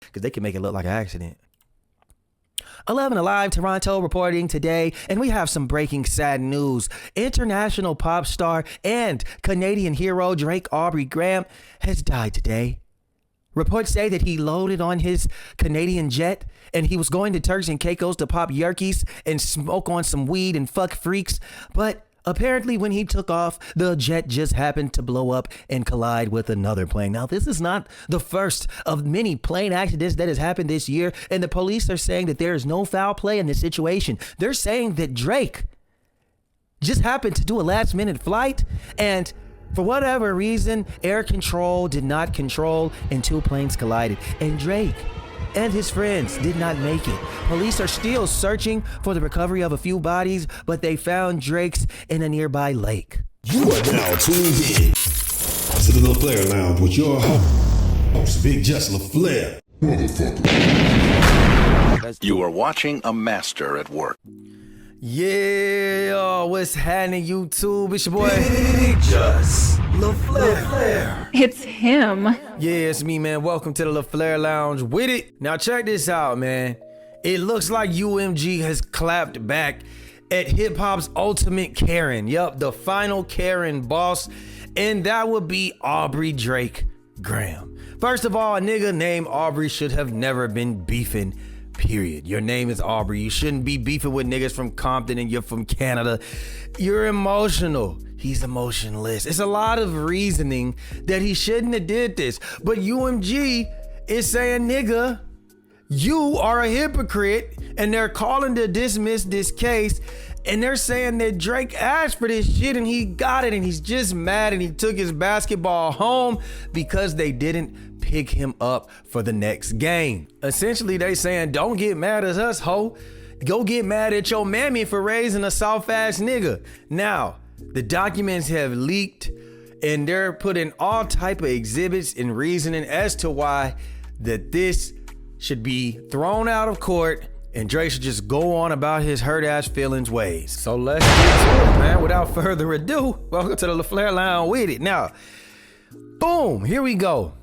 because they can make it look like an accident. 11 Alive Toronto reporting today, and we have some breaking sad news. International pop star and Canadian hero Drake Aubrey Graham has died today. Reports say that he loaded on his Canadian jet and he was going to Turks and Caicos to pop yerkies and smoke on some weed and fuck freaks, but apparently when he took off, the jet just happened to blow up and collide with another plane. Now, this is not the first of many plane accidents that has happened this year, and the police are saying that there is no foul play in this situation. They're saying that Drake just happened to do a last-minute flight, and for whatever reason, air control did not control and two planes collided, and Drake and his friends did not make it. Police are still searching for the recovery of a few bodies, but they found Drake's in a nearby lake. You are now tuned in to the LaFlareLounge with your host, IG-TheLaFlareLounge. Motherfucker. You are watching a master at work. Yeah, what's happening, YouTube? It's your boy, IG-TheLaFlareLounge. It's him. Yeah, it's me, man. Welcome to the LaFlareLounge with it. Now, check this out, man. It looks like UMG has clapped back at hip hop's ultimate Karen. Yup, the final Karen boss, and that would be Aubrey Drake Graham. First of all, a nigga named Aubrey should have never been beefing. Period. Your name is Aubrey. You shouldn't be beefing with niggas from Compton and you're from Canada. You're emotional. He's emotionless. It's a lot of reasoning that he shouldn't have did this. But UMG is saying, nigga, you are a hypocrite, and they're calling to dismiss this case. And they're saying that Drake asked for this shit and he got it, and he's just mad and he took his basketball home because they didn't pick him up for the next game. Essentially, they saying, don't get mad at us, ho. Go get mad at your mammy for raising a soft-ass nigga. Now, the documents have leaked and they're putting all type of exhibits and reasoning as to why that this should be thrown out of court and Drake should just go on about his hurt-ass feelings ways. So let's get to it, man. Without further ado, welcome to the LaFlareLounge with it. Now, boom, here we go.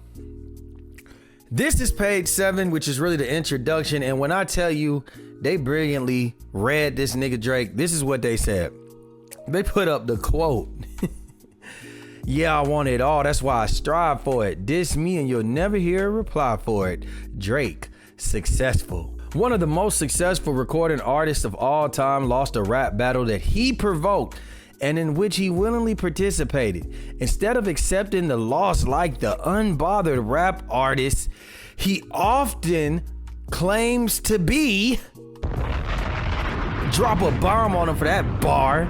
This is page 7, which is really the introduction. And when I tell you they brilliantly read this nigga Drake, this is what they said. They put up the quote. Yeah, I want it all. That's why I strive for it. Diss me and you'll never hear a reply for it. Drake, successful. One of the most successful recording artists of all time lost a rap battle that he provoked and in which he willingly participated. Instead of accepting the loss like the unbothered rap artist he often claims to be, drop a bomb on him for that bar.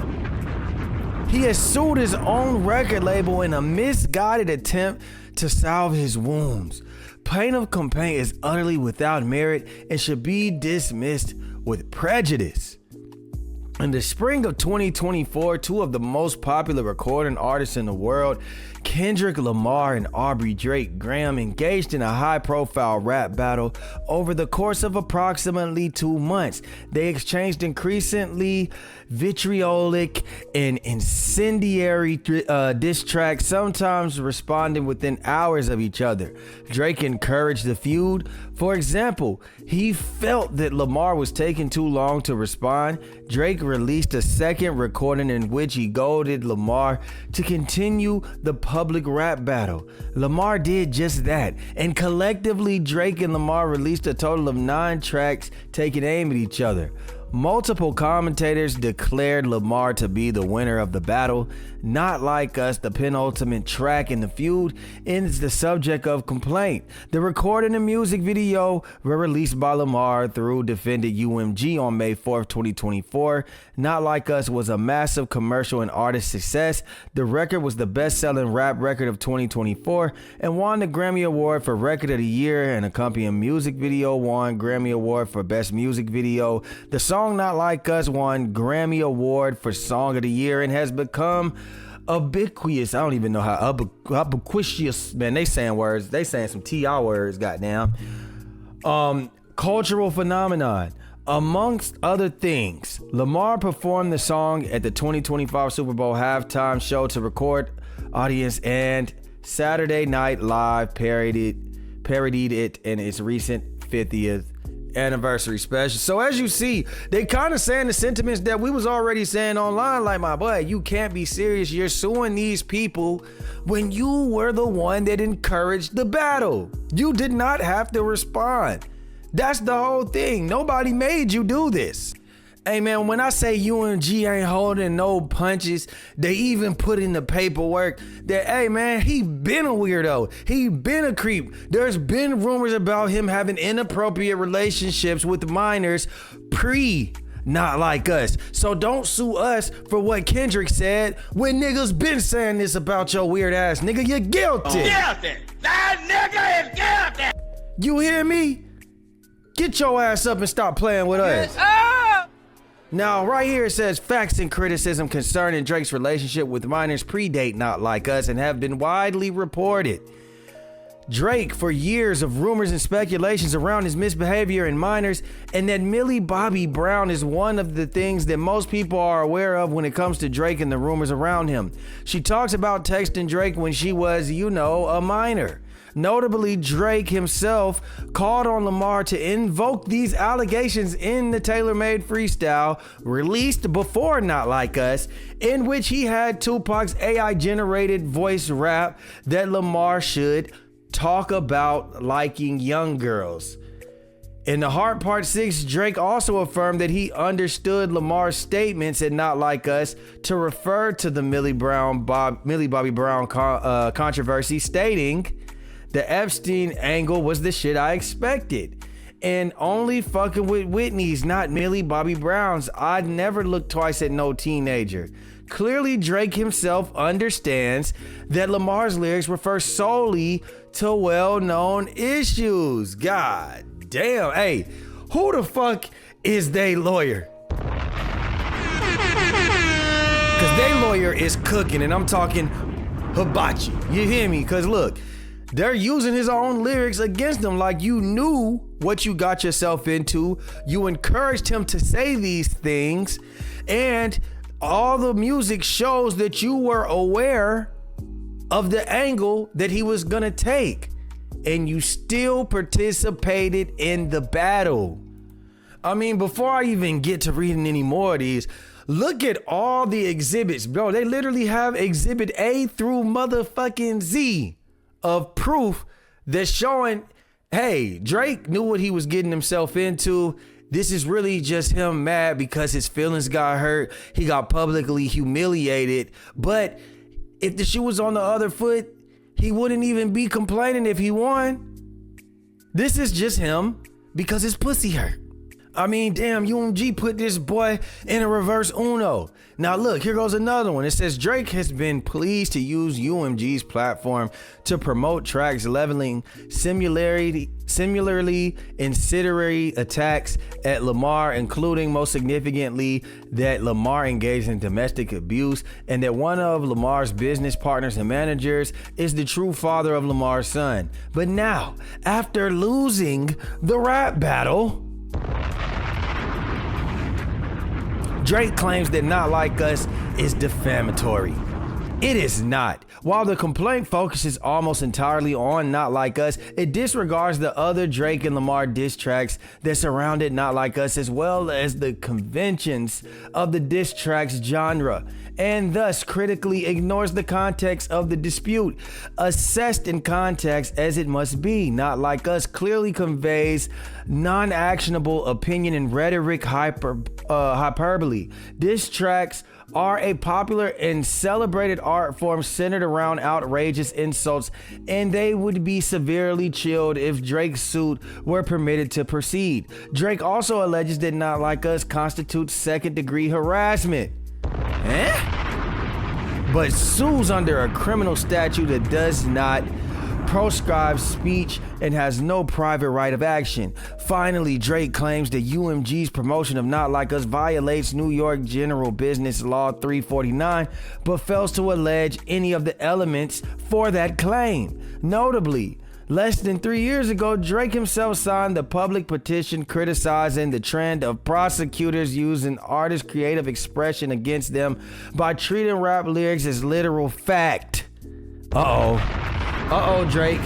He has sued his own record label in a misguided attempt to salve his wounds. Plaintiff complaint is utterly without merit and should be dismissed with prejudice. In the spring of 2024, two of the most popular recording artists in the world, Kendrick Lamar and Aubrey Drake Graham, engaged in a high-profile rap battle over the course of approximately 2 months. They exchanged increasingly vitriolic and incendiary diss tracks, sometimes responding within hours of each other. Drake encouraged the feud. For example, he felt that Lamar was taking too long to respond. Drake released a second recording in which he goaded Lamar to continue the public rap battle. Lamar did just that, and collectively Drake and Lamar released a total of 9 tracks taking aim at each other. Multiple commentators declared Lamar to be the winner of the battle. Not Like Us, the penultimate track in the feud, is the subject of complaint. The recording and music video were released by Lamar through defendant UMG on May 4th, 2024. Not Like Us was a massive commercial and artist success. The record was the best-selling rap record of 2024 and won the Grammy Award for Record of the Year. An accompanying music video won Grammy Award for Best Music Video. The song Not Like Us won Grammy Award for Song of the Year and has become ubiquitous. I don't even know how ubiquitous, man. They saying words. They saying some TR words, goddamn. Cultural phenomenon. Amongst other things, Lamar performed the song at the 2025 Super Bowl halftime show to record audience, and Saturday Night Live parodied parodied it in its recent 50th anniversary special. So as you see, they kind of saying the sentiments that we was already saying online, like, my boy, you can't be serious. You're suing these people when you were the one that encouraged the battle. You did not have to respond. That's the whole thing. Nobody made you do this. Hey man, when I say UMG ain't holding no punches, they even put in the paperwork that, hey man, he been a weirdo. He been a creep. There's been rumors about him having inappropriate relationships with minors Not Like Us. So don't sue us for what Kendrick said when niggas been saying this about your weird ass. Nigga, you're guilty. Guilty. That nigga is guilty. You hear me? Get your ass up and stop playing with us. Now, right here it says facts and criticism concerning Drake's relationship with minors predate Not Like Us and have been widely reported. Drake, for years of rumors and speculations around his misbehavior in minors, and that Millie Bobby Brown is one of the things that most people are aware of when it comes to Drake and the rumors around him. She talks about texting Drake when she was, a minor. Notably, Drake himself called on Lamar to invoke these allegations in the tailor-made freestyle released before Not Like Us, in which he had Tupac's AI-generated voice rap that Lamar should talk about liking young girls. In the Heart Part 6, Drake also affirmed that he understood Lamar's statements in Not Like Us to refer to the Millie Bobby Brown controversy, stating, "The Epstein angle was the shit I expected. And only fucking with Whitney's, not Millie Bobby Brown's. I'd never look twice at no teenager." Clearly, Drake himself understands that Lamar's lyrics refer solely to well-known issues. God damn. Hey, who the fuck is they lawyer? Because they lawyer is cooking, and I'm talking hibachi. You hear me? Because look, they're using his own lyrics against him, like you knew what you got yourself into. You encouraged him to say these things, and all the music shows that you were aware of the angle that he was gonna take, and you still participated in the battle. I mean, before I even get to reading any more of these, look at all the exhibits, bro. They literally have exhibit A through motherfucking Z of proof that's showing, hey, Drake knew what he was getting himself into. This is really just him mad because his feelings got hurt. He got publicly humiliated. But if the shoe was on the other foot, he wouldn't even be complaining if he won. This is just him because his pussy hurt. I mean, damn, UMG put this boy in a reverse Uno. Now look, here goes another one. It says Drake has been pleased to use UMG's platform to promote tracks leveling similarly incendiary attacks at Lamar, including most significantly that Lamar engaged in domestic abuse and that one of Lamar's business partners and managers is the true father of Lamar's son. But now, after losing the rap battle, Drake claims that Not Like Us is defamatory. It is not. While the complaint focuses almost entirely on Not Like Us, it disregards the other Drake and Lamar diss tracks that surrounded Not Like Us, as well as the conventions of the diss tracks genre, and thus critically ignores the context of the dispute. Assessed in context as it must be, Not Like Us clearly conveys non-actionable opinion and rhetoric hyperbole. Diss tracks are a popular and celebrated art form centered around outrageous insults, and they would be severely chilled if Drake's suit were permitted to proceed. Drake also alleges that Not Like Us constitutes second-degree harassment. But sues under a criminal statute that does not proscribes speech and has no private right of action. Finally, Drake claims that UMG's promotion of Not Like Us violates New York General Business Law 349, but fails to allege any of the elements for that claim. Notably, less than 3 years ago, Drake himself signed the public petition criticizing the trend of prosecutors using artists' creative expression against them by treating rap lyrics as literal fact. Uh-oh, Drake.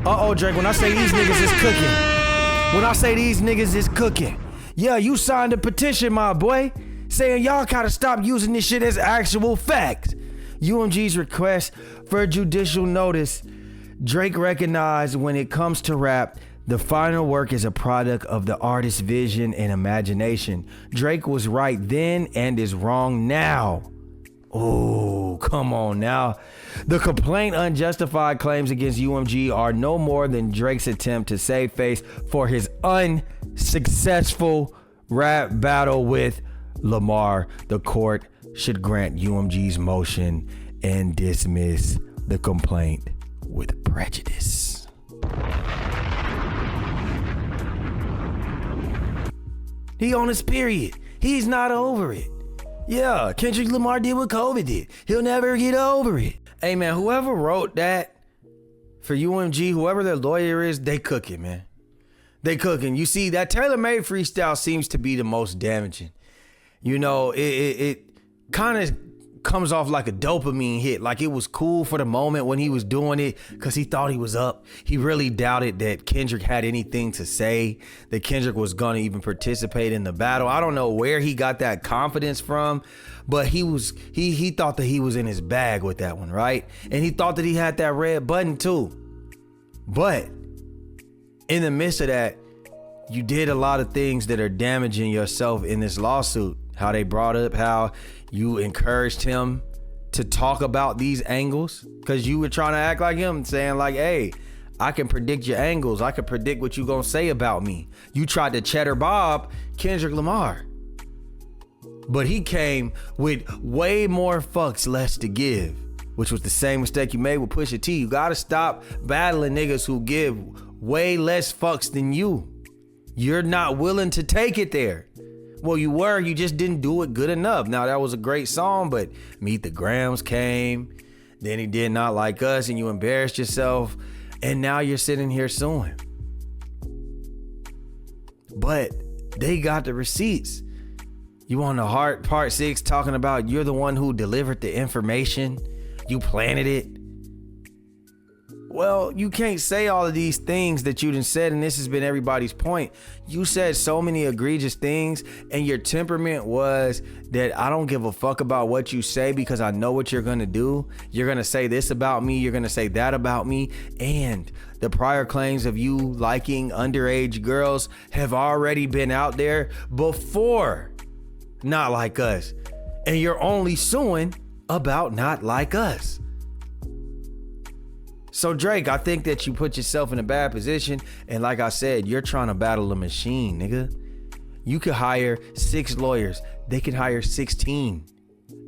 Uh-oh, Drake, when I say these niggas is cooking. When I say these niggas is cooking. Yeah, you signed a petition, my boy, saying y'all gotta stop using this shit as actual facts. UMG's request for judicial notice. Drake recognized when it comes to rap, the final work is a product of the artist's vision and imagination. Drake was right then and is wrong now. Oh, come on now. The complaint unjustified claims against UMG are no more than Drake's attempt to save face for his unsuccessful rap battle with Lamar. The court should grant UMG's motion and dismiss the complaint with prejudice. He on his period. He's not over it. Yeah, Kendrick Lamar did what COVID did. He'll never get over it. Hey man, whoever wrote that for UMG, whoever their lawyer is, they cooking, man. They cooking. You see, that tailor-made freestyle seems to be the most damaging. You know, it kind of comes off like a dopamine hit. Like it was cool for the moment when he was doing it because he thought he was up. He really doubted that Kendrick had anything to say, that Kendrick was going to even participate in the battle. I don't know where he got that confidence from, but he thought that he was in his bag with that one, right? And he thought that he had that red button too. But in the midst of that, you did a lot of things that are damaging yourself in this lawsuit. How they brought up how you encouraged him to talk about these angles because you were trying to act like him, saying like, hey, I can predict your angles. I can predict what you gonna say about me. You tried to cheddar Bob Kendrick Lamar. But he came with way more fucks less to give, which was the same mistake you made with Pusha T. You gotta stop battling niggas who give way less fucks than you. You're not willing to take it there. Well, you were, you just didn't do it good enough. Now, that was a great song, but Meet the Grams came, then he did Not Like Us, and you embarrassed yourself, and now you're sitting here suing. But they got the receipts. You on the Heart Part 6 talking about you're the one who delivered the information, you planted it. Well, you can't say all of these things that you done said, and this has been everybody's point. You said so many egregious things, and your temperament was that I don't give a fuck about what you say because I know what you're gonna do. You're gonna say this about me, you're gonna say that about me, and the prior claims of you liking underage girls have already been out there before Not Like Us, and you're only suing about Not Like Us. So Drake, I think that you put yourself in a bad position. And like I said, you're trying to battle a machine, nigga. You could hire 6 lawyers. They could hire 16.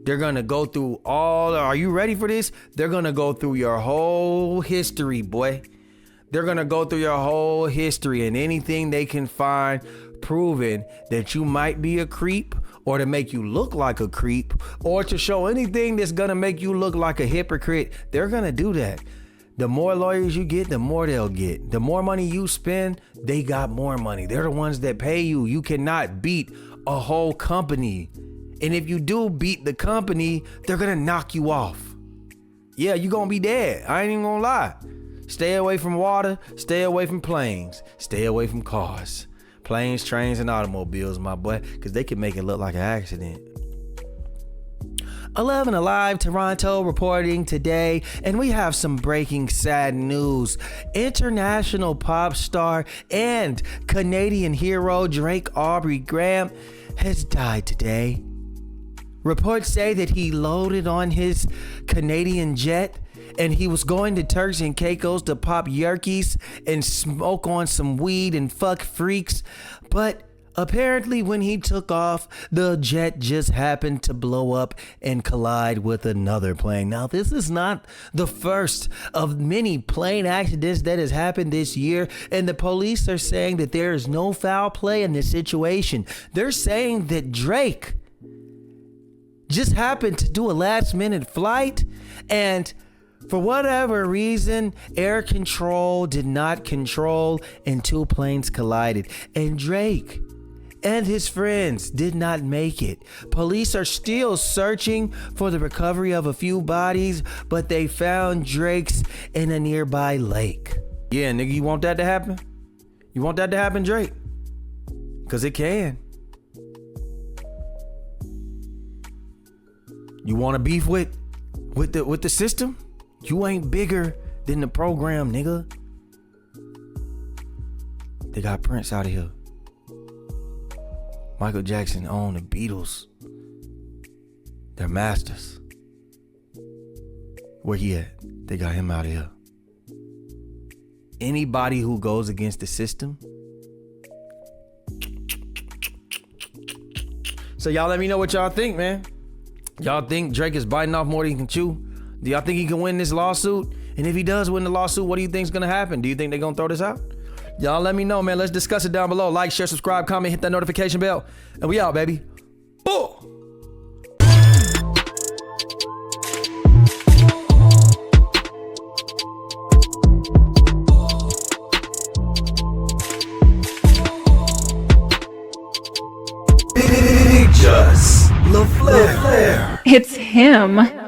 They're gonna go through are you ready for this? They're gonna go through your whole history, boy. They're gonna go through your whole history and anything they can find proving that you might be a creep or to make you look like a creep or to show anything that's gonna make you look like a hypocrite. They're gonna do that. The more lawyers you get, the more they'll get. The more money you spend, they got more money. They're the ones that pay you. You cannot beat a whole company. And if you do beat the company, they're gonna knock you off. Yeah, you're gonna be dead. I ain't even gonna lie. Stay away from water, stay away from planes, stay away from cars. Planes, trains, and automobiles, my boy, because they can make it look like an accident. 11 Alive Toronto reporting today, and we have some breaking sad news. International pop star and Canadian hero Drake Aubrey Graham has died today. Reports say that he loaded on his Canadian jet and he was going to Turks and Caicos to pop yerkies and smoke on some weed and fuck freaks, but apparently when he took off, the jet just happened to blow up and collide with another plane. Now, this is not the first of many plane accidents that has happened this year, and the police are saying that there is no foul play in this situation. They're saying that Drake just happened to do a last-minute flight, and for whatever reason, air control did not control, and 2 planes collided. And Drake and his friends did not make it. Police are still searching for the recovery of a few bodies, but they found Drake's in a nearby lake. Yeah, nigga, you want that to happen? You want that to happen, Drake? Cause it can. You want to beef with the system? You ain't bigger than the program, nigga. They got Prince out of here. Michael Jackson owned the Beatles. They're masters. Where he at? They got him out of here. Anybody who goes against the system. So y'all let me know what y'all think, man. Y'all think Drake is biting off more than he can chew? Do y'all think he can win this lawsuit? And if he does win the lawsuit, what do you think is gonna happen? Do you think they're gonna throw this out? Y'all let me know, man. Let's discuss it down below. Like, share, subscribe, comment, hit that notification bell. And we out, baby. Boom! Big Just LaFlare. It's him.